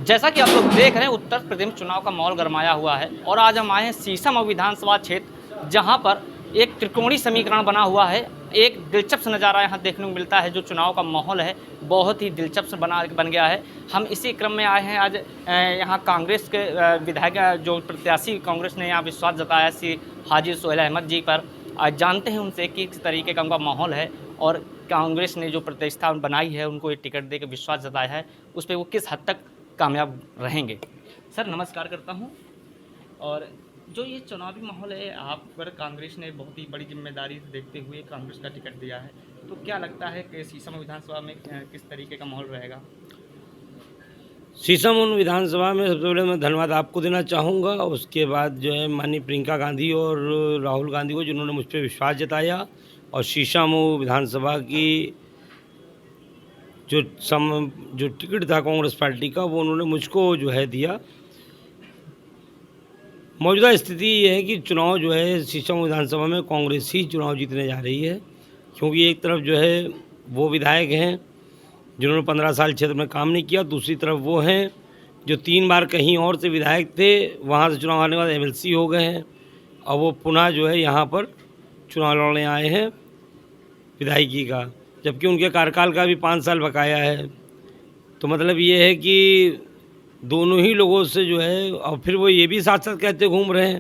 जैसा कि आप लोग देख रहे हैं, उत्तर प्रदेश चुनाव का माहौल गरमाया हुआ है और आज हम आए हैं सीसम विधानसभा क्षेत्र, जहां पर एक त्रिकोणीय समीकरण बना हुआ है। एक दिलचस्प नज़ारा यहाँ देखने को मिलता है। जो चुनाव का माहौल है बहुत ही दिलचस्प बन गया है। हम इसी क्रम में आए हैं आज यहाँ कांग्रेस के विधायक जो प्रत्याशी कांग्रेस ने यहाँ विश्वास जताया श्री हाजी सोहेल अहमद जी पर। आज जानते हैं उनसे कि किस तरीके का उनका माहौल है और कांग्रेस ने जो प्रतिष्ठा बनाई है, उनको ये टिकट देकर विश्वास जताया है, उस पर वो किस हद तक कामयाब रहेंगे। सर नमस्कार करता हूं। और जो ये चुनावी माहौल है, आप पर कांग्रेस ने बहुत ही बड़ी जिम्मेदारी देखते हुए कांग्रेस का टिकट दिया है, तो क्या लगता है कि सीसम विधानसभा में किस तरीके का माहौल रहेगा? सीसम विधानसभा में सबसे पहले मैं धन्यवाद आपको देना चाहूँगा। उसके बाद जो है माननीय प्रियंका गांधी और राहुल गांधी को, जिन्होंने मुझ पर विश्वास जताया और सीसम विधानसभा की जो टिकट था कांग्रेस पार्टी का, वो उन्होंने मुझको जो है दिया। मौजूदा स्थिति ये है कि चुनाव जो है सीसम विधानसभा में कांग्रेस ही चुनाव जीतने जा रही है, क्योंकि एक तरफ जो है वो विधायक हैं जिन्होंने 15 साल क्षेत्र में काम नहीं किया, दूसरी तरफ वो हैं जो 3 बार कहीं और से विधायक थे, वहाँ से चुनाव आने के बाद एमएलसी हो गए हैं और वो पुनः जो है यहाँ पर चुनाव लड़ने आए हैं विधायकी का, जबकि उनके कार्यकाल का भी 5 साल बकाया है। तो मतलब ये है कि दोनों ही लोगों से जो है, और फिर वो ये भी साथ साथ कहते घूम रहे हैं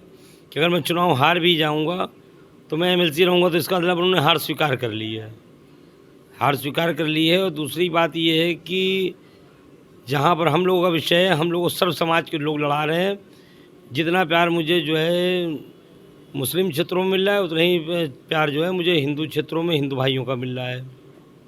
कि अगर मैं चुनाव हार भी जाऊंगा तो मैं एमएलसी रहूँगा, तो इसका मतलब उन्होंने हार स्वीकार कर ली है। हार स्वीकार कर ली है। और दूसरी बात ये है कि जहाँ पर हम लोगों का विषय है, हम लोग सर्व समाज के लोग लड़ा रहे हैं। जितना प्यार मुझे जो है मुस्लिम क्षेत्रों में मिल रहा है, उतना ही प्यार जो है मुझे हिंदू क्षेत्रों में हिंदू भाइयों का मिल रहा है।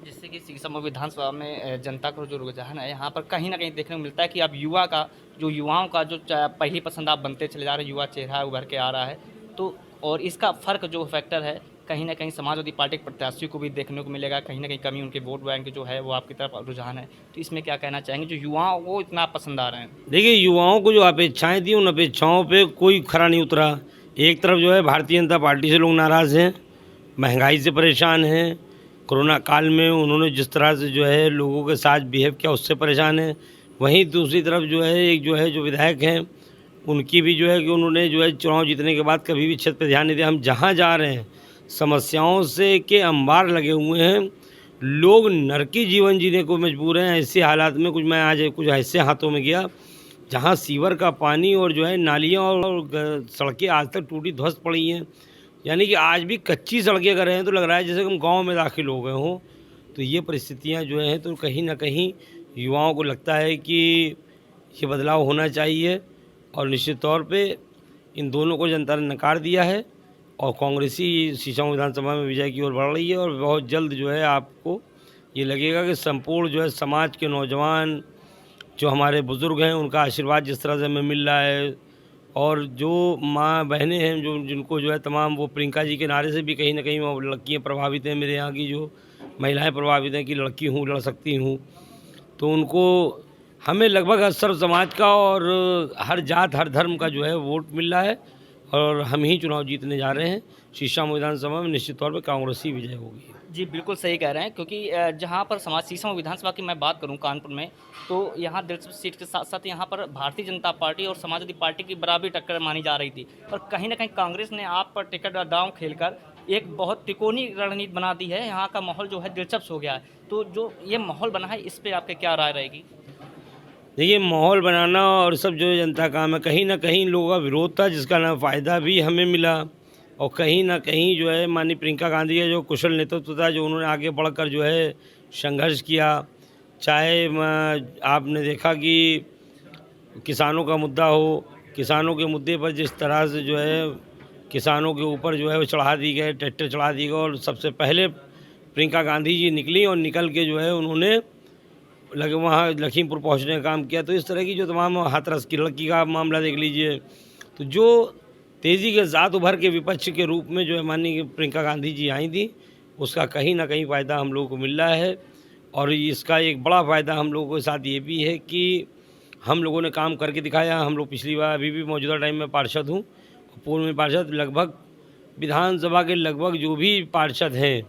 जिससे कि सीसम विधानसभा में जनता का जो रुझान है, यहाँ पर कहीं ना कहीं देखने को मिलता है कि अब युवाओं का जो पहली पसंद आप बनते चले जा रहे हैं, युवा चेहरा उभर के आ रहा है। तो और इसका फ़र्क जो फैक्टर है, कहीं ना कहीं समाजवादी पार्टी के प्रत्याशी को भी देखने को मिलेगा। कहीं ना कहीं कमी उनके वोट बैंक जो है वो आपकी तरफ रुझान है। तो इसमें क्या कहना चाहेंगे जो युवाओं को इतना पसंद आ रहे हैं? देखिए, युवाओं को जो अपेक्षाएं थी, उन अपेक्षाओं पे कोई खरा नहीं उतरा। एक तरफ जो है भारतीय जनता पार्टी से लोग नाराज़ हैं, महंगाई से परेशान हैं, कोरोना काल में उन्होंने जिस तरह से जो है लोगों के साथ बिहेव किया उससे परेशान हैं। वहीं दूसरी तरफ जो है एक जो विधायक हैं, उनकी भी जो है कि उन्होंने जो है चुनाव जीतने के बाद कभी भी क्षेत्र पर ध्यान नहीं दिया। हम जहाँ जा रहे हैं समस्याओं से के अंबार लगे हुए हैं, लोग नरकी जीवन जीने को मजबूर हैं। ऐसे हालात में मैं आज कुछ ऐसे हाथों में गया जहां सीवर का पानी और जो है नालियां और सड़कें आज तक टूटी ध्वस्त पड़ी हैं। यानी कि आज भी कच्ची सड़कें अगर हैं तो लग रहा है जैसे हम गांव में दाखिल हो गए हों। तो ये परिस्थितियां जो हैं, तो कहीं ना कहीं युवाओं को लगता है कि ये बदलाव होना चाहिए और निश्चित तौर पे इन दोनों को जनता ने नकार दिया है और कांग्रेसी सीसम विधानसभा में विजय की ओर बढ़ रही है। और बहुत जल्द जो है आपको ये लगेगा कि संपूर्ण जो है समाज के नौजवान, जो हमारे बुज़ुर्ग हैं, उनका आशीर्वाद जिस तरह से हमें मिल रहा है, और जो माँ बहनें हैं जो जिनको जो है तमाम वो प्रियंका जी के नारे से भी कहीं ना कहीं वो लड़कियाँ प्रभावित हैं, मेरे यहाँ की जो महिलाएं प्रभावित हैं कि लड़की हूँ, लड़ सकती हूँ, तो उनको हमें लगभग सर्व समाज का और हर जात हर धर्म का जो है वोट मिल रहा है और हम ही चुनाव जीतने जा रहे हैं। सीसम विधानसभा में निश्चित तौर पर कांग्रेस ही विजय होगी। जी बिल्कुल सही कह रहे हैं, क्योंकि जहाँ पर सीसम विधानसभा की मैं बात करूँ कानपुर में, तो यहाँ दिलचस्प सीट के साथ साथ यहाँ पर भारतीय जनता पार्टी और समाजवादी पार्टी की बराबरी टक्कर मानी जा रही थी। पर कहीं ना कहीं कांग्रेस ने आप पर टिकट दांव खेलकर एक बहुत तिकोनी रणनीति बना दी है। यहाँ का माहौल जो है दिलचस्प हो गया है। तो जो ये माहौल बना है, इस पर आपकी क्या राय रहेगी? देखिए, माहौल बनाना और सब जो जनता काम है, कहीं ना कहीं लोगों का विरोध था जिसका ना फ़ायदा भी हमें मिला, और कहीं ना कहीं जो है माननीय प्रियंका गांधी का जो कुशल नेतृत्व था, जो उन्होंने आगे बढ़कर जो है संघर्ष किया। चाहे आपने देखा कि किसानों का मुद्दा हो, किसानों के मुद्दे पर जिस तरह से जो है किसानों के ऊपर जो है वो चढ़ा दी गए, ट्रैक्टर चढ़ा दी गए, और सबसे पहले प्रियंका गांधी जी निकली और निकल के जो है उन्होंने वहाँ लखीमपुर पहुँचने का काम किया। तो इस तरह की जो तमाम हाथरस की लड़की का मामला देख लीजिए, तो जो तेज़ी के साथ उभर के विपक्ष के रूप में जो है माननीय प्रियंका गांधी जी आई थी, उसका कहीं ना कहीं फ़ायदा हम लोगों को मिल रहा है। और इसका एक बड़ा फ़ायदा हम लोगों के साथ ये भी है कि हम लोगों ने काम करके दिखाया। हम लोग पिछली बार, अभी भी मौजूदा टाइम में पार्षद हूँ, पूर्व में पार्षद, लगभग विधानसभा के लगभग जो भी पार्षद हैं,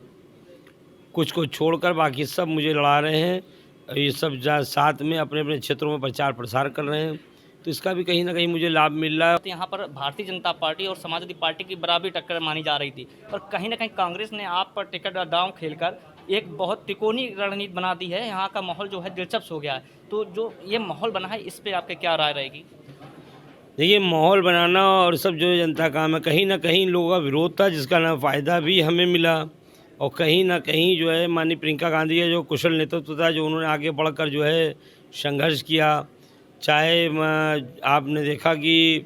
कुछ को छोड़कर बाकी सब मुझे लड़ा रहे हैं। ये सब साथ में अपने अपने क्षेत्रों में प्रचार प्रसार कर रहे हैं, तो इसका भी कहीं ना कहीं मुझे लाभ मिल रहा है। तो यहाँ पर भारतीय जनता पार्टी और समाजवादी पार्टी की बराबरी टक्कर मानी जा रही थी, पर कहीं ना कहीं कांग्रेस ने आप पर टिकट दांव खेलकर एक बहुत तिकोनी रणनीति बना दी है। यहाँ का माहौल जो है दिलचस्प हो गया है। तो जो ये माहौल बना है, इस पर आपकी क्या राय रहेगी? देखिए, माहौल बनाना और सब जो जनता काम है, कहीं ना कहीं लोगों का विरोध था, जिसका ना फ़ायदा भी हमें मिला, और कहीं ना कहीं जो है माननीय प्रियंका गांधी का जो कुशल नेतृत्व था, जो उन्होंने आगे बढ़कर जो है संघर्ष किया। चाहे आपने देखा कि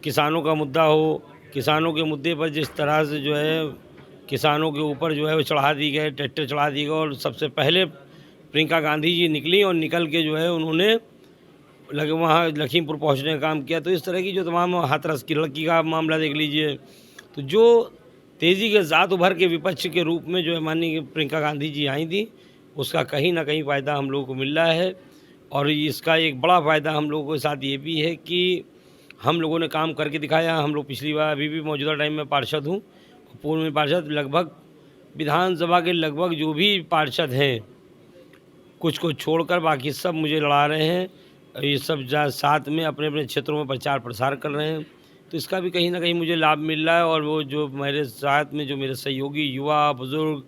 किसानों का मुद्दा हो, किसानों के मुद्दे पर जिस तरह से जो है किसानों के ऊपर जो है वो चढ़ा दी गए, ट्रैक्टर चढ़ा दिए गए, और सबसे पहले प्रियंका गांधी जी निकली और निकल के जो है उन्होंने वहाँ लखीमपुर पहुँचने का काम किया। तो इस तरह की जो तमाम हाथरस की लड़की का मामला देख लीजिए, तो जो तेज़ी के साथ उभर के विपक्ष के रूप में जो है माननीय प्रियंका गांधी जी आई थी, उसका कहीं ना कहीं फ़ायदा हम लोगों को मिल रहा है। और इसका एक बड़ा फ़ायदा हम लोगों के साथ ये भी है कि हम लोगों ने काम करके दिखाया। हम लोग पिछली बार, अभी भी मौजूदा टाइम में पार्षद हूँ, पूर्व में पार्षद, लगभग विधानसभा के लगभग जो भी पार्षद हैं, कुछ को छोड़कर बाकी सब मुझे लड़ा रहे हैं। ये सब साथ में अपने अपने क्षेत्रों में प्रचार प्रसार कर रहे हैं, तो इसका भी कहीं ना कहीं मुझे लाभ मिल रहा है। और वो जो मेरे साथ में जो मेरे सहयोगी युवा बुज़ुर्ग,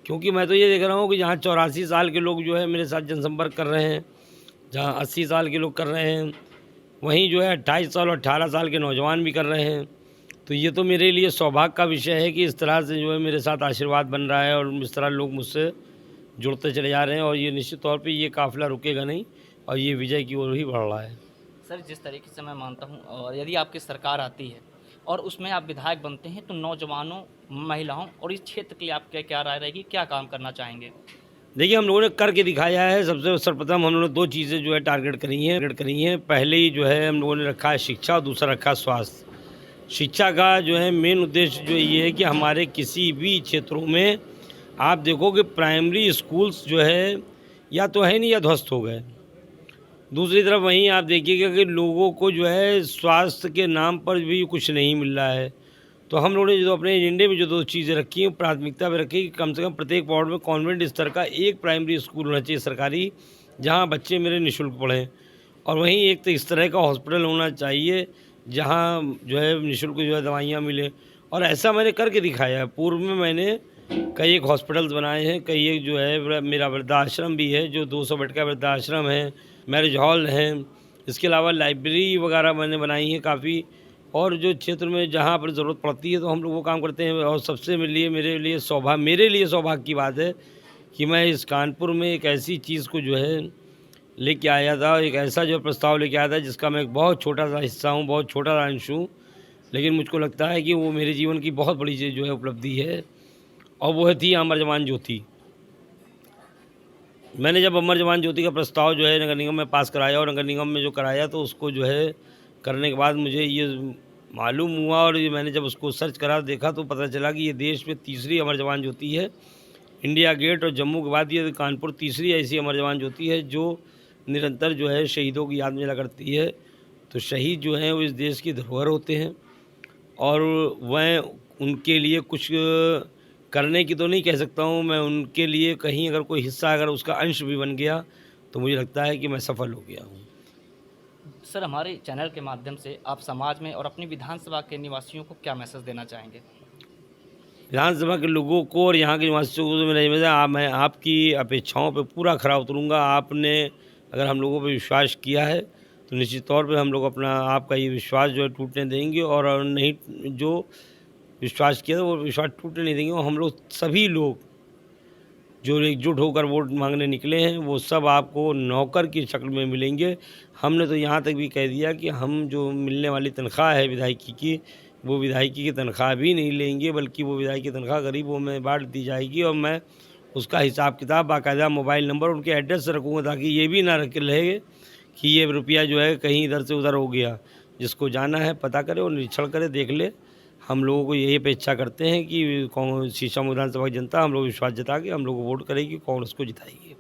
क्योंकि मैं तो ये देख रहा हूँ कि जहाँ 84 साल के लोग जो है मेरे साथ जनसंपर्क कर रहे हैं, जहाँ 80 साल के लोग कर रहे हैं, वहीं जो है 28 साल और 18 साल के नौजवान भी कर रहे हैं। तो ये तो मेरे लिए सौभाग्य का विषय है कि इस तरह से जो है मेरे साथ आशीर्वाद बन रहा है, और इस तरह लोग मुझसे जुड़ते चले जा रहे हैं। और ये निश्चित तौर पे ये काफ़िला रुकेगा नहीं, और ये विजय की ओर ही बढ़ रहा है। सर, जिस तरीके से मैं मानता हूँ, और यदि आपकी सरकार आती है और उसमें आप विधायक बनते हैं, तो नौजवानों, महिलाओं और इस क्षेत्र के लिए आपकी क्या राय रहेगी? क्या काम करना चाहेंगे? देखिए, हम लोगों ने करके दिखाया है। सबसे सर्वप्रथम हम लोगों ने 2 चीज़ें जो है टारगेट करी हैं। पहले ही जो है हम लोगों ने रखा है शिक्षा, और दूसरा रखा है स्वास्थ्य। शिक्षा का जो है मेन उद्देश्य जो ये है कि हमारे किसी भी क्षेत्रों में आप देखोगे प्राइमरी स्कूल्स जो है या तो है नहीं या ध्वस्त हो गए। दूसरी तरफ वहीं आप देखिएगा कि लोगों को जो है स्वास्थ्य के नाम पर भी कुछ नहीं मिल रहा है। तो हम लोगों ने जो अपने एजेंडे में जो 2 चीज़ें रखी हैं, प्राथमिकता में रखी कि कम से कम प्रत्येक वार्ड में कॉन्वेंट स्तर का एक प्राइमरी स्कूल होना चाहिए सरकारी, जहां बच्चे मेरे निःशुल्क पढ़ें। और वहीं एक तो इस तरह का हॉस्पिटल होना चाहिए जहां जो है निःशुल्क जो है दवाइयाँ मिलें। और ऐसा मैंने करके दिखाया है। पूर्व में मैंने कई एक हॉस्पिटल्स बनाए हैं, कई एक जो है मेरा वृद्धाश्रम भी है, जो 200 बेड का वृद्धाश्रम है, मैरिज हॉल हैं। इसके अलावा लाइब्रेरी वगैरह मैंने बनाई है काफ़ी। और जो क्षेत्र में जहाँ पर ज़रूरत पड़ती है तो हम लोग वो काम करते हैं। और सबसे मेरे लिए सौभाग्य की बात है कि मैं इस कानपुर में एक ऐसी चीज़ को जो है लेके आया था, एक ऐसा जो प्रस्ताव लेके आया था जिसका मैं एक बहुत छोटा सा हिस्सा हूँ, बहुत छोटा सा अंश हूँ, लेकिन मुझको लगता है कि वो मेरे जीवन की बहुत बड़ी जो है उपलब्धि है, और वो थी अमर जवान ज्योति। मैंने जब अमर जवान ज्योति का प्रस्ताव जो है नगर निगम में पास कराया, और नगर निगम में जो कराया, तो उसको जो है करने के बाद मुझे ये मालूम हुआ, और ये मैंने जब उसको सर्च करा देखा तो पता चला कि ये देश में तीसरी अमर जवान ज्योति है। इंडिया गेट और जम्मू के बाद ये कानपुर तीसरी ऐसी अमर जवान ज्योति है जो निरंतर जो है शहीदों की याद में जला करती है। तो शहीद जो हैं वो इस देश की धरोहर होते हैं, और वह उनके लिए कुछ करने की तो नहीं कह सकता हूँ मैं, उनके लिए कहीं अगर कोई हिस्सा, अगर उसका अंश भी बन गया, तो मुझे लगता है कि मैं सफल हो गया हूँ। सर, हमारे चैनल के माध्यम से आप समाज में और अपनी विधानसभा के निवासियों को क्या मैसेज देना चाहेंगे? विधानसभा के लोगों को और यहाँ के निवासियों को तो मेरा ये मैसेज, मैं आपकी अपेक्षाओं पे पूरा खरा उतरूँगा। आपने अगर हम लोगों पे विश्वास किया है तो निश्चित तौर पे हम लोग अपना आपका ये विश्वास जो है टूटने देंगे, और नहीं जो विश्वास किया था वो विश्वास टूटने नहीं देंगे। और हम लोग सभी लोग जो एकजुट होकर वोट मांगने निकले हैं वो सब आपको नौकर की शक्ल में मिलेंगे। हमने तो यहाँ तक भी कह दिया कि हम जो मिलने वाली तनख्वाह है विधायकी की, वो विधायकी की तनख्वाह भी नहीं लेंगे, बल्कि वो विधायकी की तनख्वाह गरीबों में बांट दी जाएगी। और मैं उसका हिसाब किताब बाकायदा मोबाइल नंबर उनके एड्रेस से रखूँगा, ताकि ये भी ना रहे कि ये रुपया जो है कहीं इधर से उधर हो गया। जिसको जाना है पता करे और निरीक्षण करे, देख ले। हम लोगों को यही अपेक्षा करते हैं कि शीशम विधानसभा की जनता हम लोग विश्वास जता के हम लोग को वोट करेगी, कांग्रेस को जिताएगी।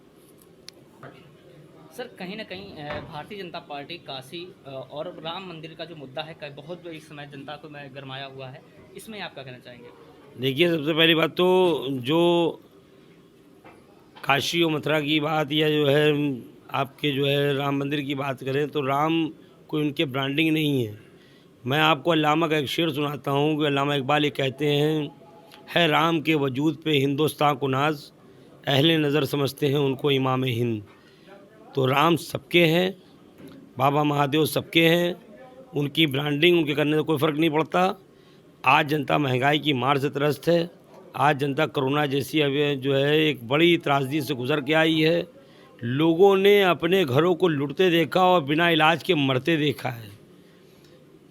सर, कहीं ना कहीं भारतीय जनता पार्टी काशी और राम मंदिर का जो मुद्दा है बहुत जो इस समय जनता को गरमाया हुआ है, इसमें आप क्या कहना चाहेंगे? देखिए, सबसे पहली बात तो जो काशी और मथुरा की बात या जो है आपके जो है राम मंदिर की बात करें तो राम कोई उनके ब्रांडिंग नहीं है। मैं आपको अल्लामा का एक शेर सुनाता हूँ कि अल्लामा इकबाल ये कहते हैं, है राम के वजूद पे हिंदुस्तान को नाज, अहले नज़र समझते हैं उनको इमाम हिंद। तो राम सबके हैं, बाबा महादेव सबके हैं, उनकी ब्रांडिंग उनके करने से कोई फ़र्क नहीं पड़ता। आज जनता महंगाई की मार से त्रस्त है। आज जनता कोरोना जैसी अभी जो है एक बड़ी त्रासदी से गुजर के आई है। लोगों ने अपने घरों को लुटते देखा और बिना इलाज के मरते देखा है।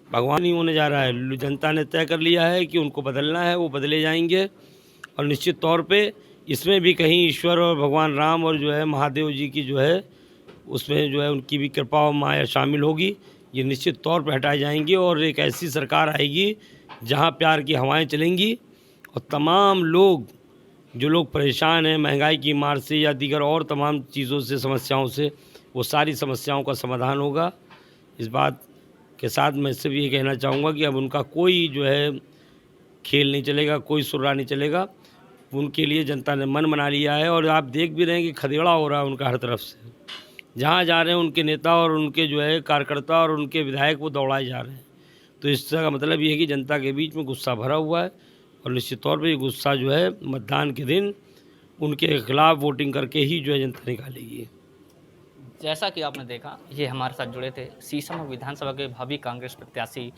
भगवान नहीं होने जा रहा है। जनता ने तय कर लिया है कि उनको बदलना है, वो बदले जाएंगे और निश्चित तौर पे इसमें भी कहीं ईश्वर और भगवान राम और जो है महादेव जी की जो है उसमें जो है उनकी भी कृपा और माया शामिल होगी। ये निश्चित तौर पर हटाए जाएंगे और एक ऐसी सरकार आएगी जहां प्यार की हवाएं चलेंगी और तमाम लोग जो लोग परेशान हैं महंगाई की मार से या दीगर और तमाम चीज़ों से समस्याओं से, वो सारी समस्याओं का समाधान होगा। इस बात के साथ मैं सिर्फ ये कहना चाहूँगा कि अब उनका कोई जो है खेल नहीं चलेगा, कोई सुर्रा नहीं चलेगा। उनके लिए जनता ने मन बना लिया है और आप देख भी रहे हैं कि खदेड़ा हो रहा है उनका हर तरफ से। जहाँ जा रहे हैं उनके नेता और उनके जो है कार्यकर्ता और उनके विधायक वो दौड़ाए जा रहे हैं। तो इसका मतलब ये है कि जनता के बीच में गुस्सा भरा हुआ है और निश्चित तौर पर ये गुस्सा जो है मतदान के दिन उनके खिलाफ वोटिंग करके ही जो है जनता निकालेगी। जैसा कि आपने देखा, ये हमारे साथ जुड़े थे शीशम विधानसभा के भावी कांग्रेस प्रत्याशी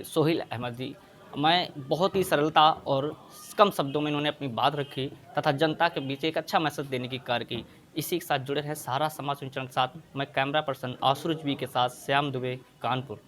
सोहेल अहमद जी। मैं बहुत ही सरलता और कम शब्दों में इन्होंने अपनी बात रखी तथा जनता के बीच एक अच्छा मैसेज देने की कार्य की। इसी के साथ जुड़े रहे सहारा समाज संचालन के साथ मैं कैमरा पर्सन आसुरुज बी के साथ श्याम दुबे, कानपुर।